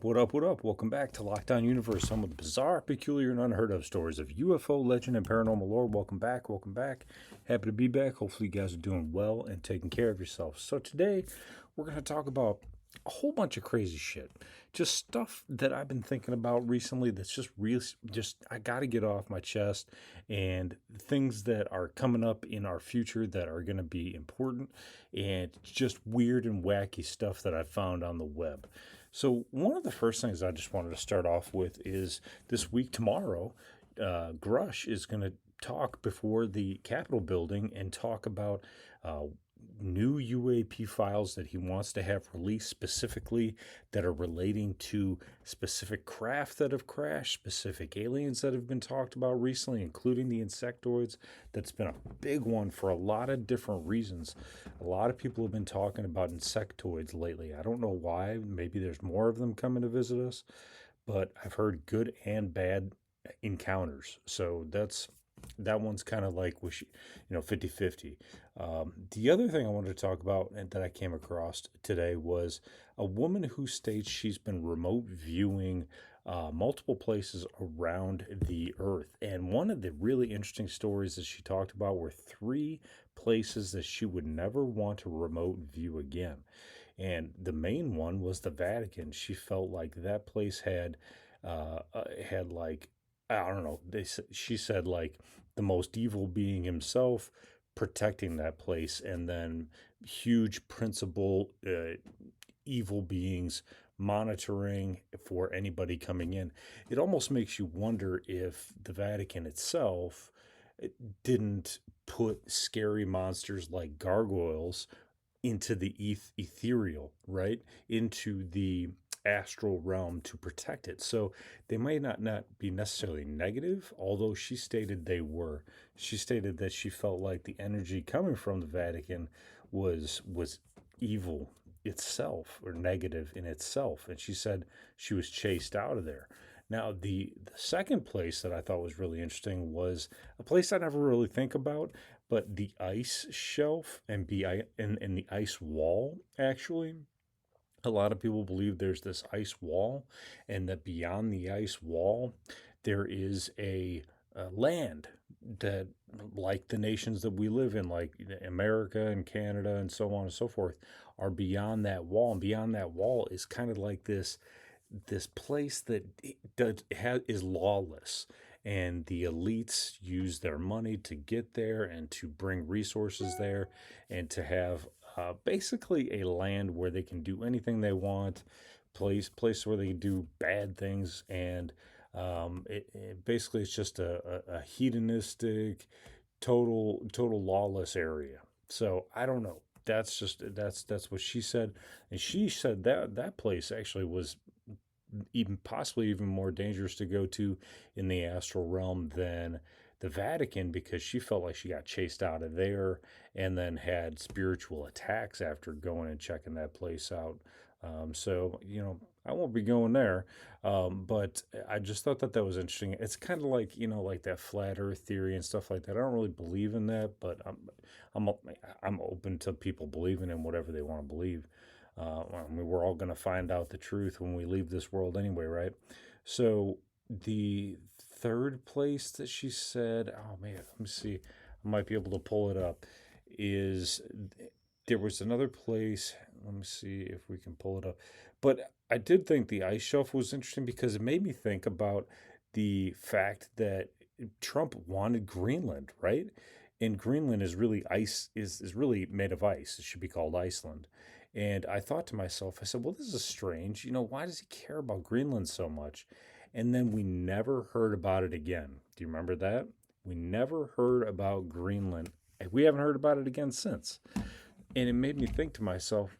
up, what up, what up? Welcome back to Lockdown Universe, some of the bizarre, peculiar, and unheard of stories of UFO, legend, and paranormal lore. Welcome back, welcome back. Happy to be back. Hopefully, you guys are doing well and taking care of yourselves. So, today we're going to talk about a whole bunch of crazy shit. Just stuff that I've been thinking about recently that's just really, I got to get off my chest, and things that are coming up in our future that are going to be important, and just weird and wacky stuff that I found on the web. So, one of the first things I just wanted to start off with is this week, tomorrow, Grush is going to talk before the Capitol building and talk about uh, new UAP files that he wants to have released specifically that are relating to specific craft that have crashed, specific aliens that have been talked about recently, including the insectoids. That's been a big one for a lot of different reasons. A lot of people have been talking about insectoids lately. I don't know why. Maybe there's more of them coming to visit us, but I've heard good and bad encounters. So that one's kind of like 50-50. The other thing I wanted to talk about and that I came across today was a woman who states she's been remote viewing multiple places around the earth. And one of the really interesting stories that she talked about were three places that she would never want to remote view again. And the main one was the Vatican. She felt like that place had like, I don't know. She said like the most evil being himself protecting that place, and then huge principal evil beings monitoring for anybody coming in. It almost makes you wonder if the Vatican itself didn't put scary monsters like gargoyles into the ethereal, right? Into the astral realm to protect it. So they might not be necessarily negative, although she stated they were. She stated that she felt like the energy coming from the Vatican was evil itself or negative in itself. And she said she was chased out of there. Now, the second place that I thought was really interesting was a place I never really think about, but the ice shelf and the ice wall, actually. A lot of people believe there's this ice wall, and that beyond the ice wall, there is a land that, like the nations that we live in, like America and Canada and so on and so forth, are beyond that wall. And beyond that wall is kind of like this place that is lawless, and the elites use their money to get there and to bring resources there and to have basically a land where they can do anything they want, place where they can do bad things, and basically it's just a hedonistic, total lawless area. So I don't know. That's what she said, and she said that place actually was even more dangerous to go to in the astral realm than the Vatican, because she felt like she got chased out of there and then had spiritual attacks after going and checking that place out. So, I won't be going there. But I just thought that was interesting. It's kind of like, like that flat earth theory and stuff like that. I don't really believe in that, but I'm, I'm open to people believing in whatever they want to believe. I mean, we're all going to find out the truth when we leave this world anyway, right? So the third place that she said, oh man, let me see, I might be able to pull it up, is there was another place. Let me see if we can pull it up. But I did think the ice shelf was interesting because it made me think about the fact that Trump wanted Greenland, right? And Greenland is really is really made of ice. It should be called Iceland. And I thought to myself, I said, well, this is strange. Why does he care about Greenland so much? And then we never heard about it again. Do you remember that? We never heard about Greenland. We haven't heard about it again since. And it made me think to myself,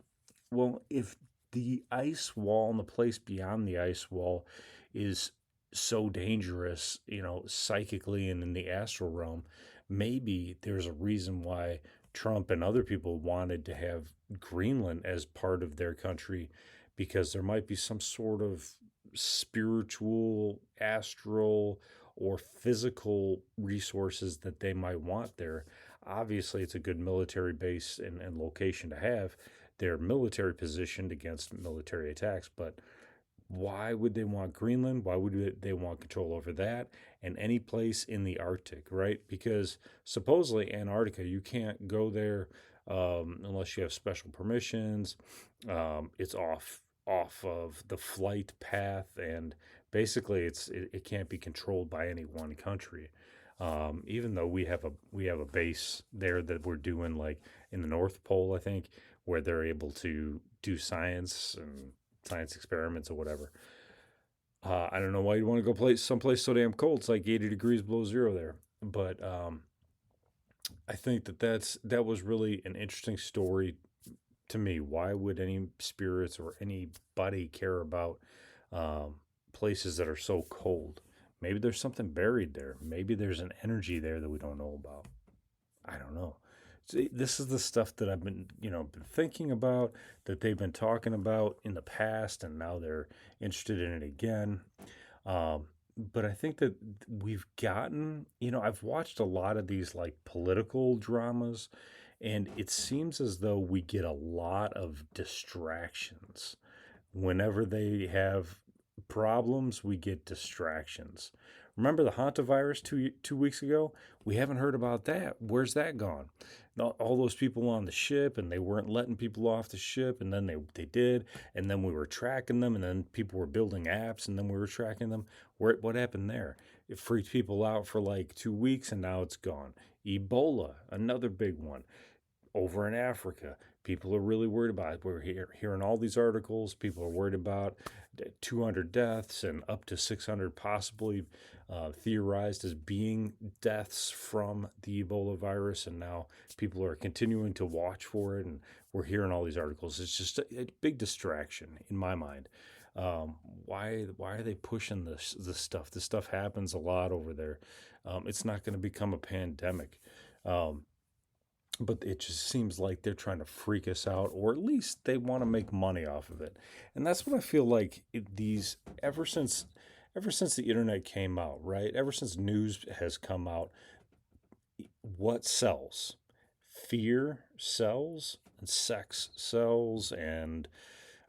well, if the ice wall and the place beyond the ice wall is so dangerous, psychically and in the astral realm, maybe there's a reason why Trump and other people wanted to have Greenland as part of their country, because there might be some sort of spiritual, astral, or physical resources that they might want there. Obviously, it's a good military base and location to have. They're military positioned against military attacks, but Why would they want Greenland? Why would they want control over that? And any place in the Arctic, right? Because supposedly Antarctica, you can't go there unless you have special permissions. It's off of the flight path, and basically it can't be controlled by any one country. Even though we have a base there that we're doing like in the North Pole, I think, where they're able to do science experiments or whatever. I don't know why you'd want to go place someplace so damn cold. It's like 80 degrees below zero there. But I think that was really an interesting story to me. Why would any spirits or anybody care about um, places that are so cold? Maybe there's something buried there. Maybe there's an energy there that we don't know about. I don't know. See, this is the stuff that I've been thinking about, that they've been talking about in the past, and now they're interested in it again. Um, but I think that I've watched a lot of these like political dramas, and it seems as though we get a lot of distractions. Whenever they have problems, we get distractions. Remember the hantavirus two weeks ago? We haven't heard about that. Where's that gone? All those people on the ship, and they weren't letting people off the ship, and then they did, and then we were tracking them, and then people were building apps, and then we were tracking them. What happened there? It freaked people out for like 2 weeks, and now it's gone. Ebola, another big one over in Africa. People are really worried about it. We're hearing all these articles. People are worried about 200 deaths and up to 600 possibly theorized as being deaths from the Ebola virus. And now people are continuing to watch for it. And we're hearing all these articles. It's just a big distraction in my mind. Why are they pushing this stuff? This stuff happens a lot over there. It's not going to become a pandemic. Um, but it just seems like they're trying to freak us out, or at least they want to make money off of it. And that's what I feel like these ever since the internet came out, right? Ever since news has come out, what sells? Fear sells, and sex sells, and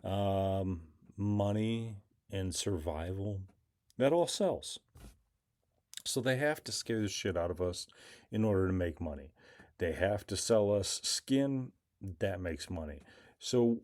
um, money and survival. That all sells. So they have to scare the shit out of us in order to make money. They have to sell us skin that makes money. So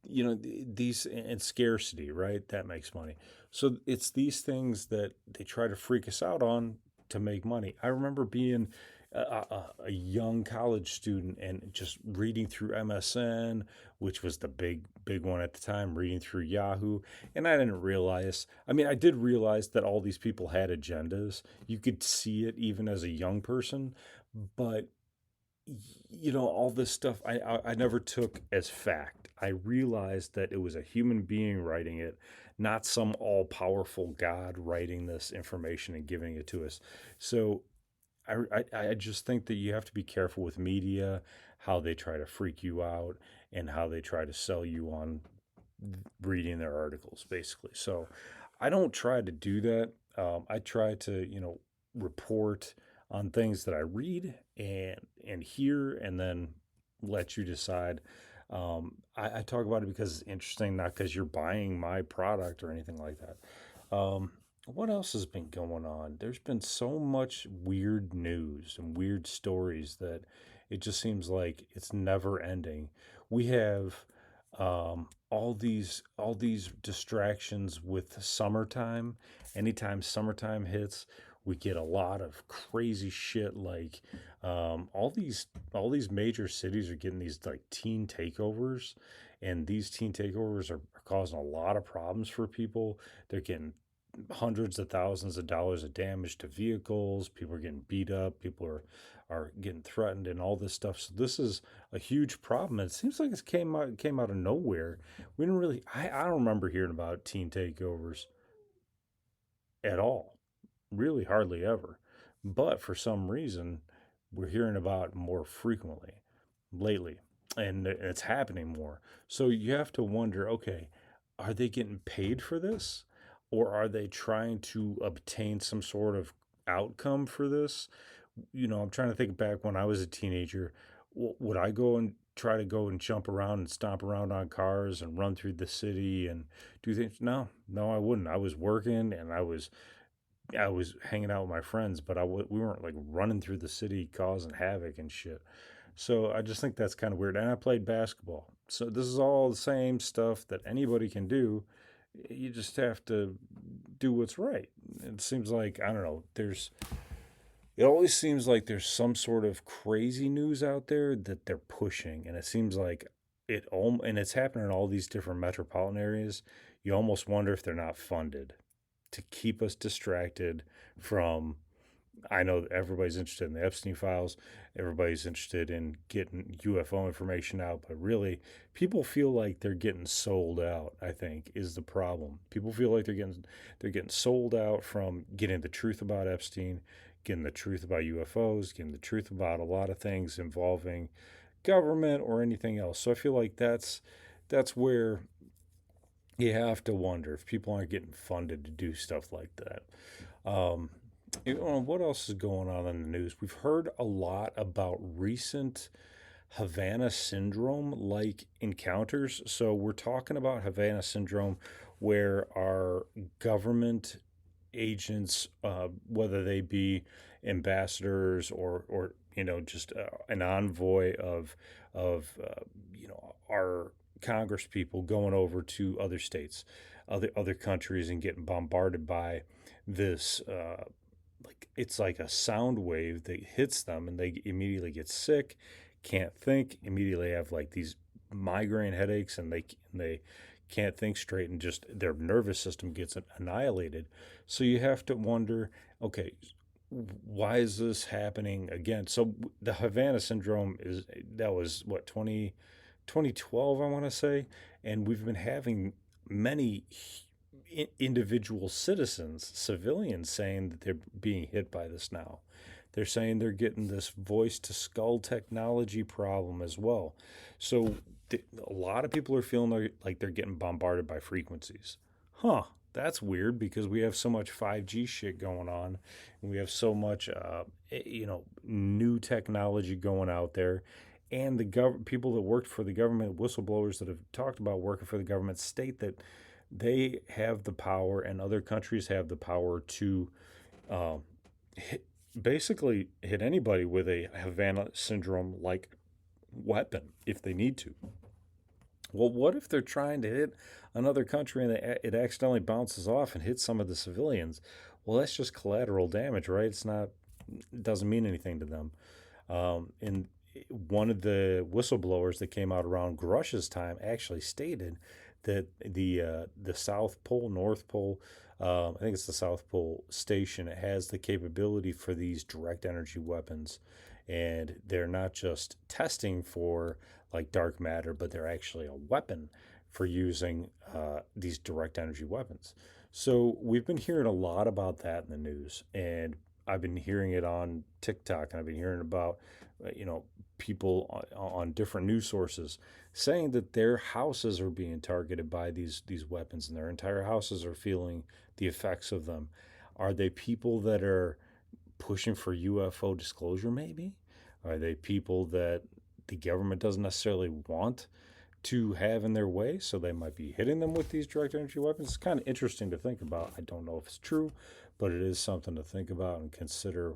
these, and scarcity, right? That makes money. So it's these things that they try to freak us out on to make money. I remember being a young college student and just reading through MSN, which was the big one at the time, reading through Yahoo, and I didn't realize. I mean, I did realize that all these people had agendas. You could see it even as a young person, but all this stuff I never took as fact. I realized that it was a human being writing it, not some all powerful God writing this information and giving it to us. So I just think that you have to be careful with media, how they try to freak you out, and how they try to sell you on reading their articles, basically. So I don't try to do that. I try to, report on things that I read and hear, and then let you decide. I talk about it because it's interesting, not because you're buying my product or anything like that. What else has been going on? There's been so much weird news and weird stories that it just seems like it's never ending. We have all these distractions with summertime. Anytime summertime hits, we get a lot of crazy shit like all these major cities are getting these like teen takeovers, and these teen takeovers are causing a lot of problems for people. They're getting hundreds of thousands of dollars of damage to vehicles. People are getting beat up. People are getting threatened and all this stuff. So this is a huge problem. And it seems like it came out of nowhere. We didn't really. I don't remember hearing about teen takeovers at all. Really, hardly ever. But for some reason, we're hearing about it more frequently lately, and it's happening more. So you have to wonder, okay, are they getting paid for this? Or are they trying to obtain some sort of outcome for this? I'm trying to think back when I was a teenager. Would I go and try to go and jump around and stomp around on cars and run through the city and do things? No, no, I wouldn't. I was working and I was hanging out with my friends, but we weren't like running through the city causing havoc and shit. So I just think that's kind of weird. And I played basketball. So this is all the same stuff that anybody can do. You just have to do what's right. It seems like, I don't know, it always seems like there's some sort of crazy news out there that they're pushing. And it seems like and it's happening in all these different metropolitan areas. You almost wonder if they're not funded to keep us distracted from. I know that everybody's interested in the Epstein files. Everybody's interested in getting UFO information out, but really, people feel like they're getting sold out. I think is the problem. People feel like they're getting sold out from getting the truth about Epstein, getting the truth about UFOs, getting the truth about a lot of things involving government or anything else. So I feel like that's where you have to wonder if people aren't getting funded to do stuff like that. Um, what else is going on in the news? We've heard a lot about recent Havana syndrome like encounters. So we're talking about Havana syndrome where our government agents, whether they be ambassadors or just an envoy of our Congress people going over to other states, other countries, and getting bombarded by this. Like it's like a sound wave that hits them, and they immediately get sick, can't think, immediately have like these migraine headaches, and they can't think straight, and just their nervous system gets annihilated. So you have to wonder, okay, why is this happening again? So the Havana syndrome that was what 2012, I want to say, and we've been having many individual citizens, civilians, saying that they're being hit by this now. They're saying they're getting this voice to skull technology problem as well. So a lot of people are feeling like they're getting bombarded by frequencies. Huh, that's weird because we have so much 5G shit going on, and we have so much new technology going out there, and the people that worked for the government, whistleblowers that have talked about working for the government, state that they have the power and other countries have the power to uh, hit, basically hit anybody with a Havana syndrome like weapon if they need to. Well, what if they're trying to hit another country and it accidentally bounces off and hits some of the civilians? Well, that's just collateral damage, right? It doesn't mean anything to them. And one of the whistleblowers that came out around Grush's time actually stated that the South Pole, North Pole, I think it's the South Pole station, it has the capability for these direct energy weapons, and they're not just testing for like dark matter, but they're actually a weapon for using these direct energy weapons. So we've been hearing a lot about that in the news, and I've been hearing it on TikTok, and I've been hearing about people on different news sources saying that their houses are being targeted by these weapons, and their entire houses are feeling the effects of them. Are they people that are pushing for UFO disclosure? Maybe. Are they people that the government doesn't necessarily want to have in their way, so they might be hitting them with these direct energy weapons? It's kind of interesting to think about. I don't know if it's true, but it is something to think about and consider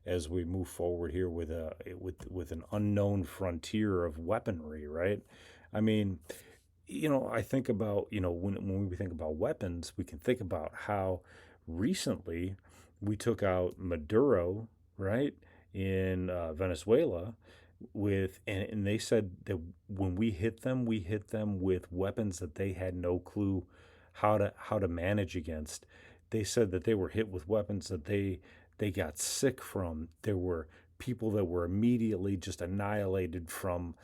as we move forward here with an unknown frontier of weaponry, right? I mean, I think about, when we think about weapons, we can think about how recently we took out Maduro, right, in Venezuela, and they said that when we hit them with weapons that they had no clue how to manage against. They said that they were hit with weapons that they got sick from. There were people that were immediately just annihilated from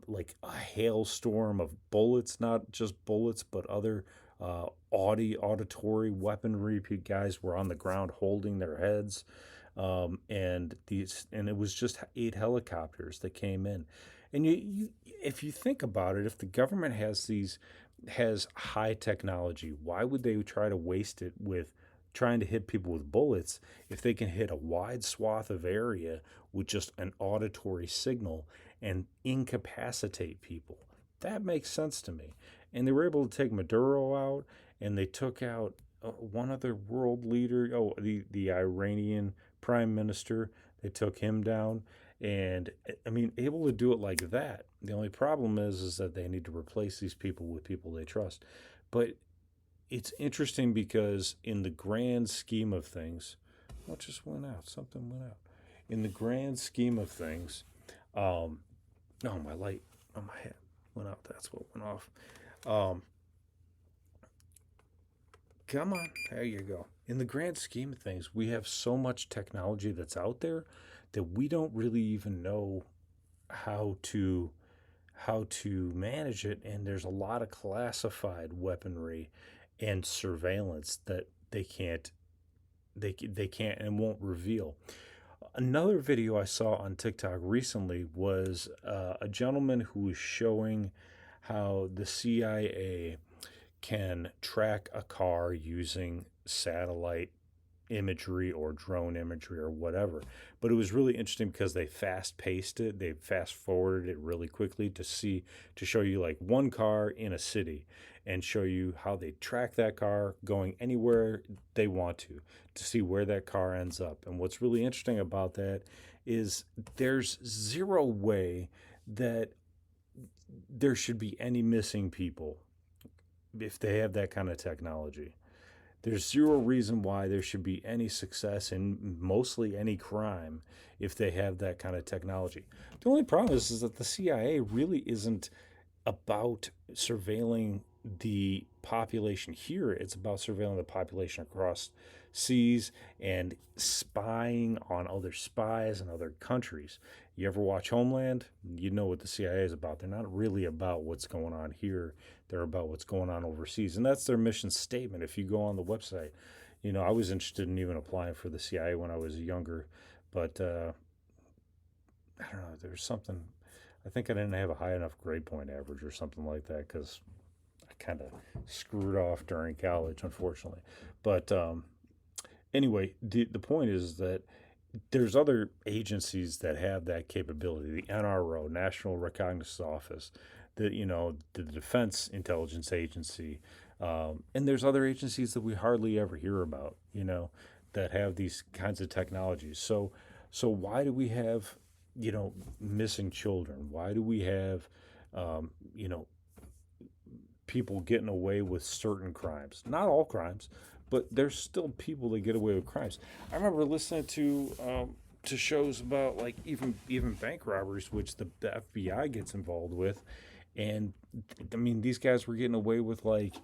like a hailstorm of bullets, not just bullets, but other auditory weaponry. Guys were on the ground holding their heads, and it was just 8 helicopters that came in. And if you think about it, if the government has high technology, why would they try to waste it with trying to hit people with bullets if they can hit a wide swath of area with just an auditory signal and incapacitate people. That makes sense to me. And they were able to take Maduro out, and they took out one other world leader. Oh, the Iranian prime minister. They took him down, and I mean, able to do it like that. The only problem is that they need to replace these people with people they trust. But it's interesting because in the grand scheme of things, what just went out? Something went out. In the grand scheme of things, um, oh, my light on my head went out. That's what went off. Um, Come on, there you go. In the grand scheme of things, we have so much technology that's out there that we don't really even know how to manage it, and there's a lot of classified weaponry and surveillance that they can't and won't reveal. Another video I saw on TikTok recently was a gentleman who was showing how the CIA can track a car using satellite imagery or drone imagery or whatever. But it was really interesting because they fast paced it, they fast forwarded it really quickly to show you like one car in a city and show you how they track that car going anywhere they want to see where that car ends up. And what's really interesting about that is there's zero way that there should be any missing people if they have that kind of technology. There's zero reason why there should be any success in mostly any crime if they have that kind of technology. The only problem is that the CIA really isn't about surveilling the population here. It's about surveilling the population across seas and spying on other spies in other countries. You ever watch Homeland? You know what the CIA is about. They're not really about what's going on here. They're about what's going on overseas. And that's their mission statement. If you go on the website, I was interested in even applying for the CIA when I was younger, but I don't know, there's something. I think I didn't have a high enough grade point average or something like that because I kind of screwed off during college, unfortunately. But anyway, the point is that there's other agencies that have that capability. The NRO, National Reconnaissance Office, the Defense Intelligence Agency, and there's other agencies that we hardly ever hear about. That have these kinds of technologies. So why do we have missing children? Why do we have you know people getting away with certain crimes? Not all crimes, but there's still people that get away with crimes. I remember listening to shows about like even bank robberies, which the FBI gets involved with, and I mean these guys were getting away with like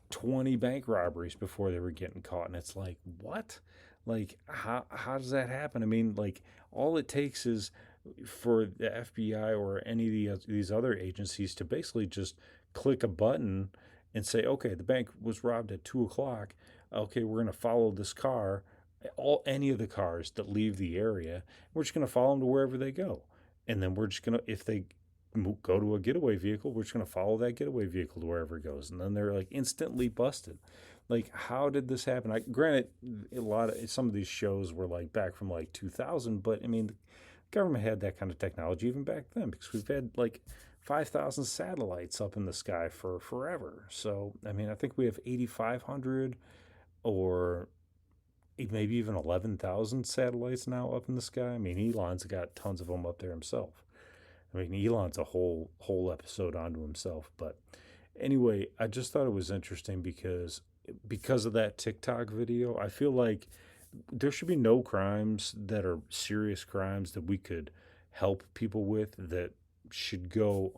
20 bank robberies before they were getting caught, and it's like what? Like how does that happen? I mean, like all it takes is for the FBI or any of these other agencies to basically just click a button and say, okay, the bank was robbed at 2 o'clock. Okay, we're going to follow this car, any of the cars that leave the area. We're just going to follow them to wherever they go. And then we're just going to, if they go to a getaway vehicle, we're just going to follow that getaway vehicle to wherever it goes. And then they're like instantly busted. Like, how did this happen? Granted, some of these shows were like back from like 2000, but I mean, the government had that kind of technology even back then because we've had like 5,000 satellites up in the sky for forever. So, I mean, I think we have 8,500 or maybe even 11,000 satellites now up in the sky. I mean, Elon's got tons of them up there himself. I mean, Elon's a whole episode onto himself. But anyway, I just thought it was interesting because of that TikTok video. I feel like there should be no crimes that are serious crimes that we could help people with that should go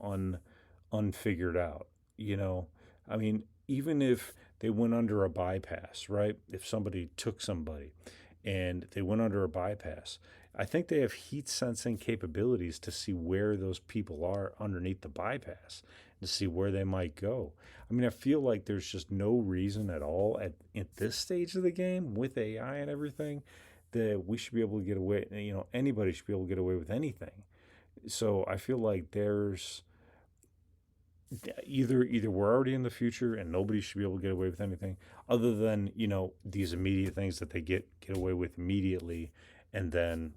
unfigured out. I mean, even if they went under a bypass, right? If somebody took somebody and they went under a bypass, I think they have heat sensing capabilities to see where those people are underneath the bypass, to see where they might go. I mean, I feel like there's just no reason at all at this stage of the game with AI and everything that we should be able to get away. Anybody should be able to get away with anything. So I feel like there's either we're already in the future and nobody should be able to get away with anything other than these immediate things that they get away with immediately and then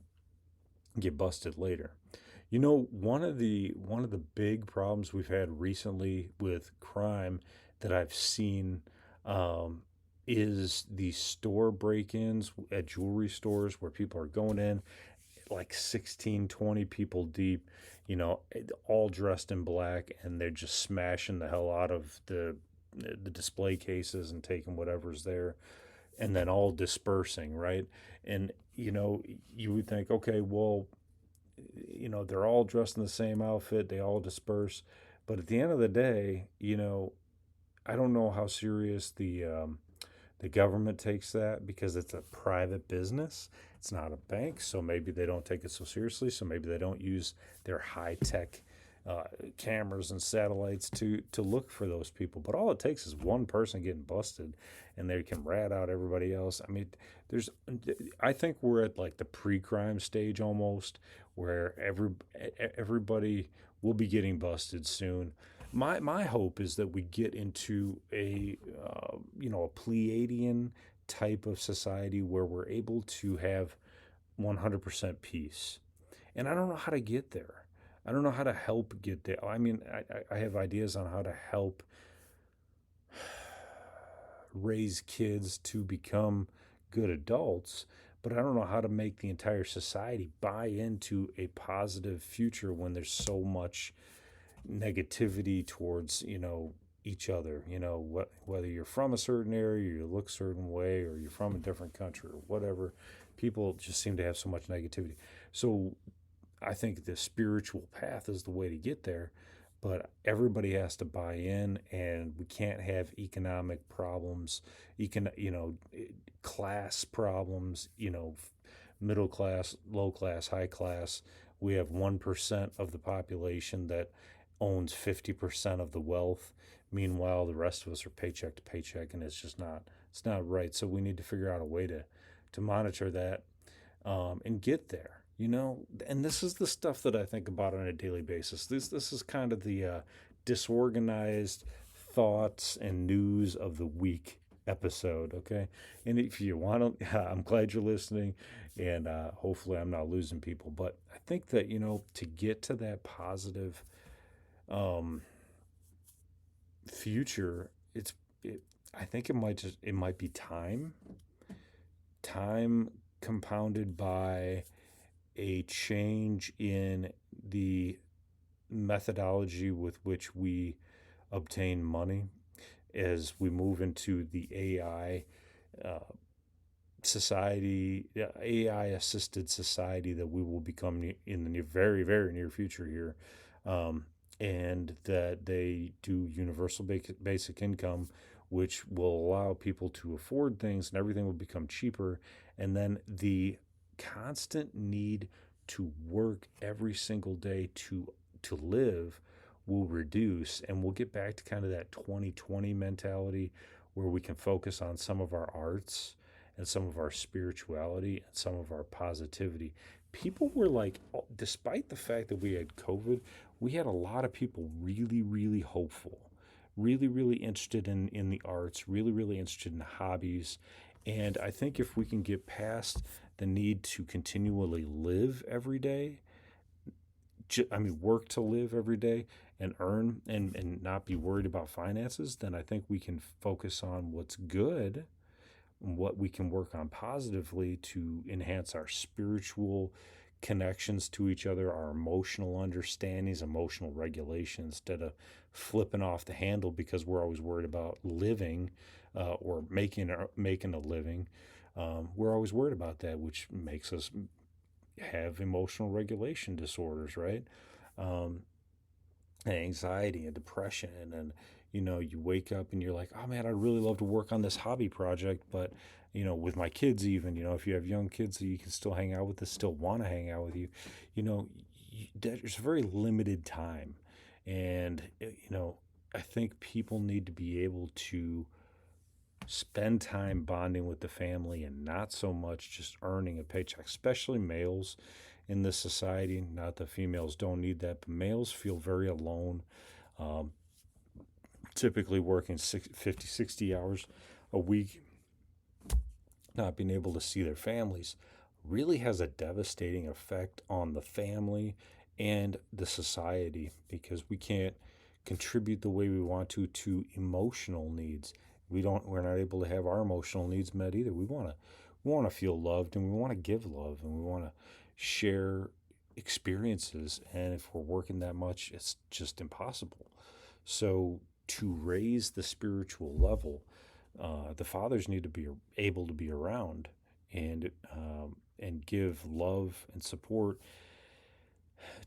get busted later. One of the big problems we've had recently with crime that I've seen um, is the store break-ins at jewelry stores where people are going in like 16, 20 people deep, all dressed in black, and they're just smashing the hell out of the display cases and taking whatever's there, and then all dispersing, right? And you would think, okay, well, they're all dressed in the same outfit, they all disperse, but at the end of the day, I don't know how serious the government takes that because it's a private business. It's not a bank, so maybe they don't take it so seriously. So maybe they don't use their high tech uh, cameras and satellites to look for those people. But all it takes is one person getting busted, and they can rat out everybody else. I mean, there's, I think we're at like the pre-crime stage almost, where everybody will be getting busted soon. My hope is that we get into a Pleiadian type of society where we're able to have 100% peace. And I don't know how to get there. I don't know how to help get there. I mean, I have ideas on how to help raise kids to become good adults, but I don't know how to make the entire society buy into a positive future when there's so much negativity towards each other. Whether you're from a certain area, you look a certain way, or you're from a different country or whatever, people just seem to have so much negativity. So I think the spiritual path is the way to get there, but everybody has to buy in, and we can't have economic problems, class problems, middle class, low class, high class. We have 1% of the population that owns 50% of the wealth. Meanwhile, the rest of us are paycheck to paycheck, and it's not right. So we need to figure out a way to monitor that, and get there. And this is the stuff that I think about on a daily basis. This is kind of the disorganized thoughts and news of the week episode. Okay, and if you want to, I'm glad you're listening, and hopefully I'm not losing people. But I think that to get to that positive um, future, I think it might be time compounded by a change in the methodology with which we obtain money as we move into the AI uh, society, AI assisted society that we will become in the very, very near future here. And that they do universal basic income, which will allow people to afford things, and everything will become cheaper. And then the constant need to work every single day to live will reduce, and we'll get back to kind of that 2020 mentality where we can focus on some of our arts and some of our spirituality and some of our positivity. People were like, despite the fact that we had COVID, we had a lot of people really, really hopeful, really, really interested in the arts, really, really interested in hobbies. And I think if we can get past the need to continually live every day, work to live every day and earn, and not be worried about finances, then I think we can focus on what's good and what we can work on positively to enhance our spiritual connections to each other, our emotional understandings, emotional regulation, instead of flipping off the handle because we're always worried about living, or making a living. We're always worried about that, which makes us have emotional regulation disorders, right? Um, Anxiety and depression, and you wake up and you're like, oh man, I'd really love to work on this hobby project, but with my kids, even if you have young kids that you can still hang out with, that still want to hang out with you, there's very limited time. And I think people need to be able to spend time bonding with the family and not so much just earning a paycheck, especially males in this society. Not that females don't need that, but males feel very alone, um, typically working 50, 60 hours a week, not being able to see their families really has a devastating effect on the family and the society, because we can't contribute the way we want to emotional needs. We're not able to have our emotional needs met either. We want to feel loved, and we want to give love, and we want to share experiences, and if we're working that much, it's just impossible. So to raise the spiritual level, the fathers need to be able to be around and give love and support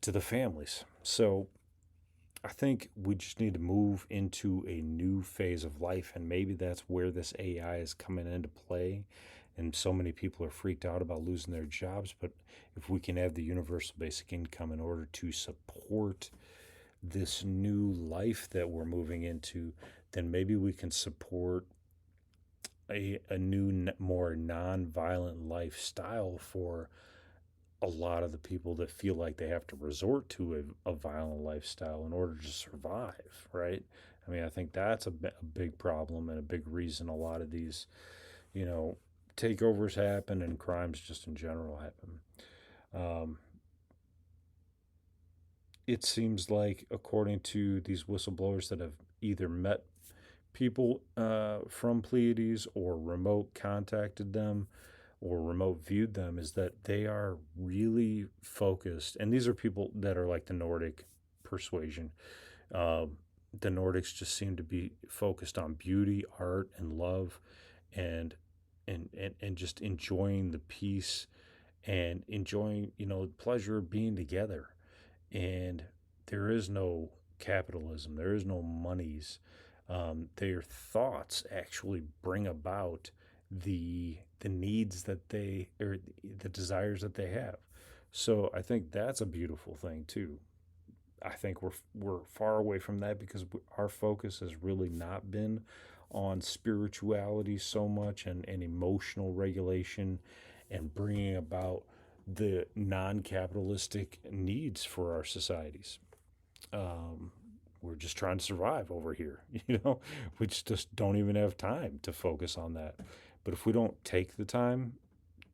to the families. So I think we just need to move into a new phase of life, and maybe that's where this AI is coming into play. And so many people are freaked out about losing their jobs, but if we can have the universal basic income in order to support this new life that we're moving into, then maybe we can support a new, more non-violent lifestyle for a lot of the people that feel like they have to resort to a violent lifestyle in order to survive, right? I mean, I think that's a big problem and a big reason a lot of these, you know, takeovers happen and crimes just in general happen. Um, it seems like, according to these whistleblowers that have either met people from Pleiades or remote contacted them or remote viewed them, is that they are really focused. And these are people that are like the Nordic persuasion. Um, the Nordics just seem to be focused on beauty, art, and love, and and just enjoying the peace and enjoying, the pleasure of being together. And there is no capitalism, there is no monies. Their thoughts actually bring about the needs that they, or the desires that they have. So I think that's a beautiful thing too. I think we're far away from that because our focus has really not been on spirituality so much, and emotional regulation, and bringing about the non-capitalistic needs for our societies. Um, we're just trying to survive over here, we just don't even have time to focus on that. But if we don't take the time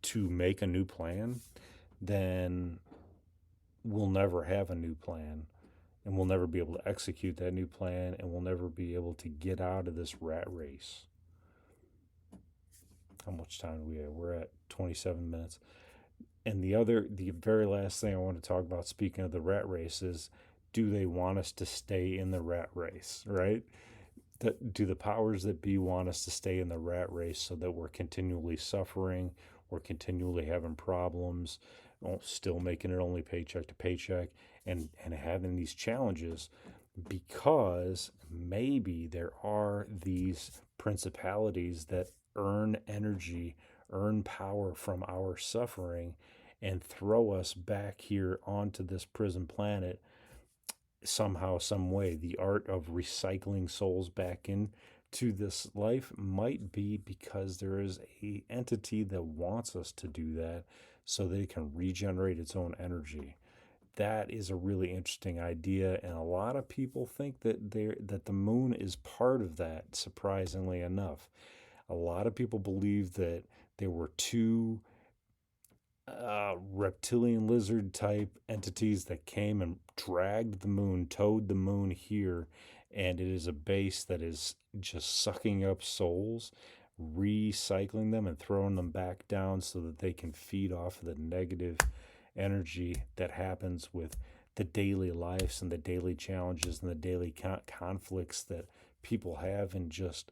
to make a new plan, then we'll never have a new plan, and we'll never be able to execute that new plan, and we'll never be able to get out of this rat race. How much time do we have? We're at 27 minutes. And the very last thing I want to talk about, speaking of the rat race, is, do they want us to stay in the rat race, right? Do the powers that be want us to stay in the rat race so that we're continually suffering, we're continually having problems, still making it only paycheck to paycheck, and having these challenges, because maybe there are these principalities that earn energy, earn power from our suffering, and throw us back here onto this prison planet somehow, some way. The art of recycling souls back into this life might be because there is a entity that wants us to do that so that it can regenerate its own energy. That is a really interesting idea, and a lot of people think that the moon is part of that, surprisingly enough. A lot of people believe that there were two reptilian lizard type entities that came and dragged the moon, towed the moon here, and it is a base that is just sucking up souls, recycling them, and throwing them back down so that they can feed off of the negative energy that happens with the daily lives and the daily challenges and the daily conflicts that people have in just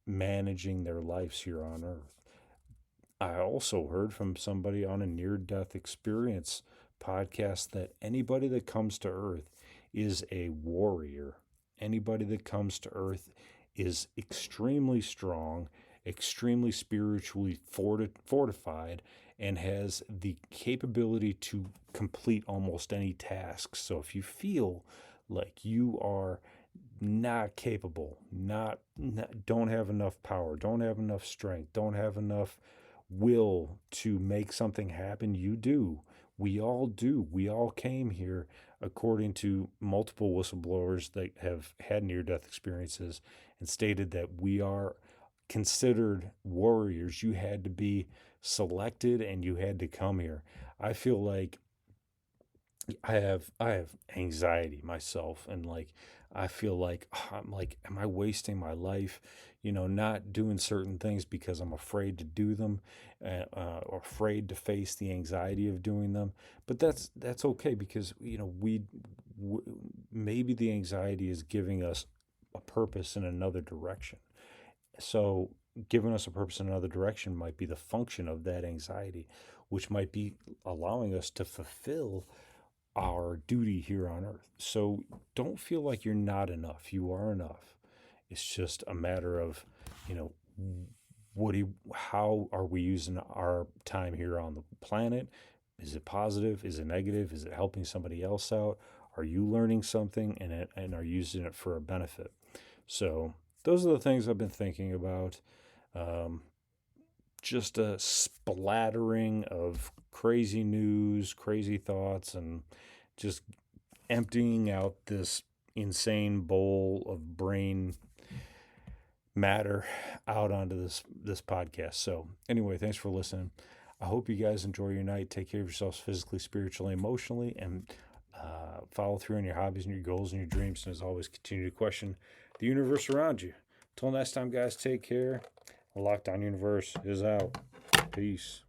managing their lives here on Earth. I also heard from somebody on a near death experience podcast that anybody that comes to Earth is a warrior. Anybody that comes to Earth is extremely strong, extremely spiritually fortified, and has the capability to complete almost any task. So if you feel like you are not capable, not don't have enough power, don't have enough strength, don't have enough will to make something happen, you do. We all do. We all came here, according to multiple whistleblowers that have had near death experiences, and stated that we are considered warriors. You had to be selected and you had to come here. I feel like I have anxiety myself, and like I feel like I'm like, am I wasting my life, not doing certain things because I'm afraid to do them, or afraid to face the anxiety of doing them. But that's okay, because w- maybe the anxiety is giving us a purpose in another direction. So giving us a purpose in another direction might be the function of that anxiety, which might be allowing us to fulfill our duty here on earth. So don't feel like you're not enough. You are enough. It's just a matter of, you know, how are we using our time here on the planet? Is it positive? Is it negative? Is it helping somebody else out? Are you learning something, and are using it for a benefit? So those are the things I've been thinking about. Um, just a splattering of crazy news, crazy thoughts, and just emptying out this insane bowl of brain matter out onto this podcast. So anyway, thanks for listening. I hope you guys enjoy your night. Take care of yourselves physically, spiritually, emotionally, and follow through on your hobbies and your goals and your dreams. And as always, continue to question the universe around you. Until next time, guys, take care. The Lockdown Universe is out. Peace.